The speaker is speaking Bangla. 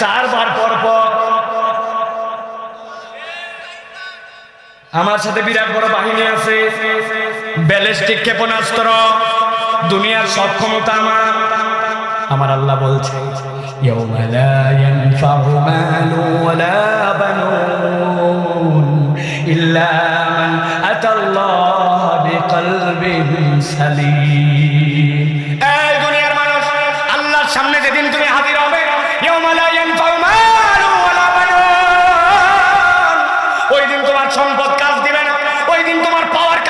4 বার পর পর। আমার সাথে বিরাট বড় বাহিনী আছে, ব্যালিস্টিক ক্ষেপণাস্ত্র, দুনিয়ার সব ক্ষমতা আমার আল্লাহ বলছে ইয়াউমা লা ইয়ানফাউ মালু ওয়ালা বানুন ইল্লা মান আতাল্লাহ বিকলবিন সালিম।